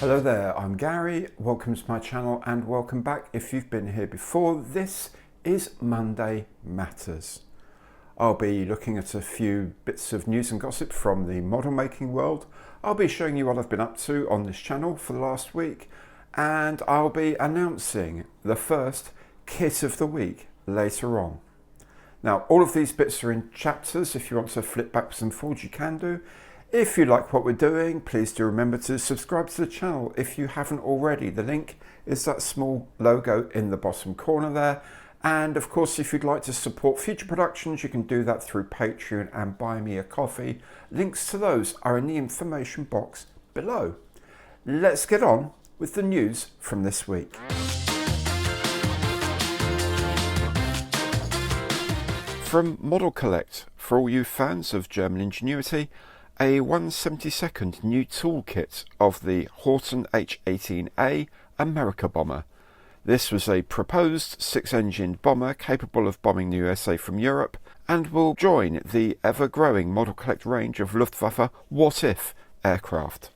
Hello there, I'm Gary, welcome to my channel and welcome back if you've been here before. This is Monday Matters. I'll be looking at a few bits of news and gossip from the model making world. I'll be showing you what I've been up to on this channel for the last week, and I'll be announcing the first kit of the week later on. Now, all of these bits are in chapters. If you want to flip backwards and forwards, you can do. If you like what we're doing, please do remember to subscribe to the channel if you haven't already. The link is that small logo in the bottom corner there. And of course, if you'd like to support future productions, you can do that through Patreon and Buy Me a Coffee. Links to those are in the information box below. Let's get on with the news from this week. From Model Collect, for all you fans of German ingenuity, a 1/72nd new toolkit of the Horten H-18A America bomber. This was a proposed 6-engined bomber capable of bombing the USA from Europe and will join the ever-growing Model Collect range of Luftwaffe what-if aircraft.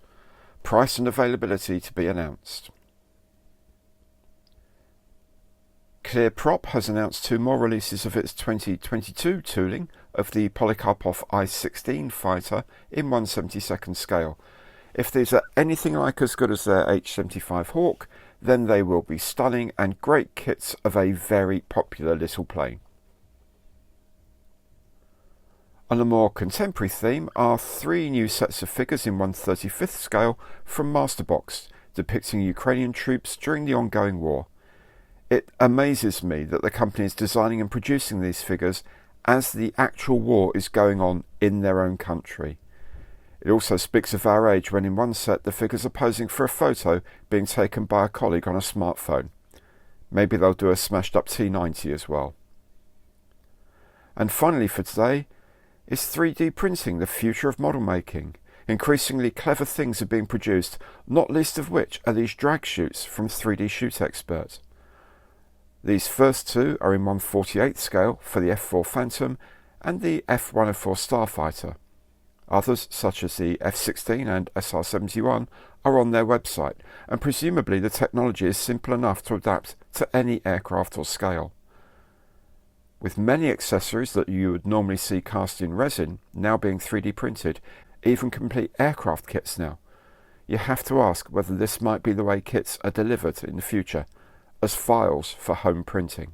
Price and availability to be announced. Clear Prop has announced 2 more releases of its 2022 tooling of the Polikarpov I-16 fighter in 1/72nd scale. If these are anything like as good as their H-75 Hawk, then they will be stunning and great kits of a very popular little plane. On a more contemporary theme are 3 new sets of figures in 1/35th scale from Masterbox, depicting Ukrainian troops during the ongoing war. It amazes me that the company is designing and producing these figures as the actual war is going on in their own country. It also speaks of our age when in one set the figures are posing for a photo being taken by a colleague on a smartphone. Maybe they'll do a smashed up T90 as well. And finally for today, is 3D printing the future of model making? Increasingly clever things are being produced, not least of which are these drag shoots from 3D Shoot Expert. These first 2 are in 1/48th scale for the F4 Phantom and the F104 Starfighter. Others, such as the F16 and SR-71, are on their website, and presumably the technology is simple enough to adapt to any aircraft or scale. With many accessories that you would normally see cast in resin now being 3D printed, even complete aircraft kits now, you have to ask whether this might be the way kits are delivered in the future, as files for home printing.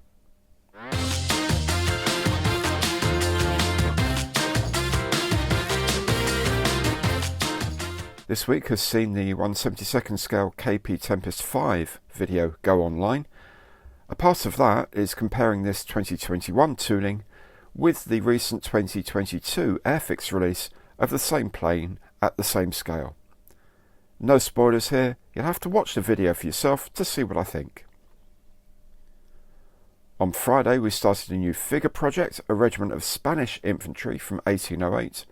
This week has seen the 1/72nd scale KP Tempest 5 video go online. A part of that is comparing this 2021 tooling with the recent 2022 Airfix release of the same plane at the same scale. No spoilers here, you'll have to watch the video for yourself to see what I think. On Friday we started a new figure project, a regiment of Spanish infantry from 1808.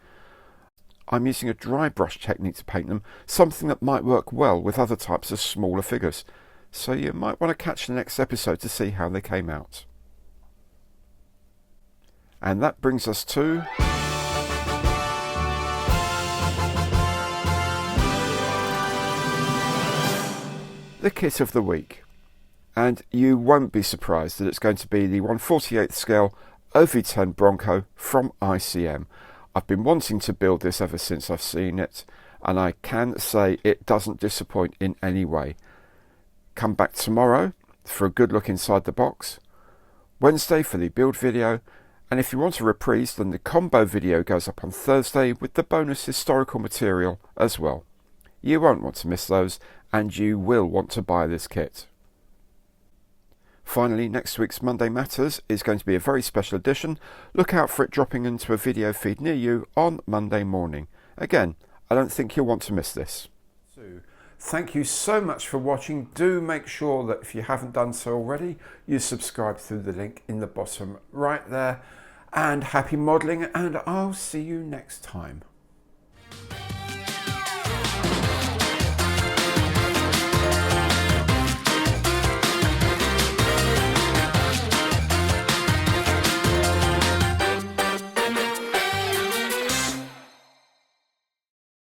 I'm using a dry brush technique to paint them, something that might work well with other types of smaller figures, so you might want to catch the next episode to see how they came out. And that brings us to the kit of the week. And you won't be surprised that it's going to be the 1/48th scale OV10 Bronco from ICM. I've been wanting to build this ever since I've seen it, and I can say it doesn't disappoint in any way. Come back tomorrow for a good look inside the box, Wednesday for the build video, and if you want a reprise then the combo video goes up on Thursday with the bonus historical material as well. You won't want to miss those, and you will want to buy this kit. Finally, next week's Monday Matters is going to be a very special edition. Look out for it dropping into a video feed near you on Monday morning. Again, I don't think you'll want to miss this. So, thank you so much for watching. Do make sure that if you haven't done so already, you subscribe through the link in the bottom right there. And happy modelling, and I'll see you next time.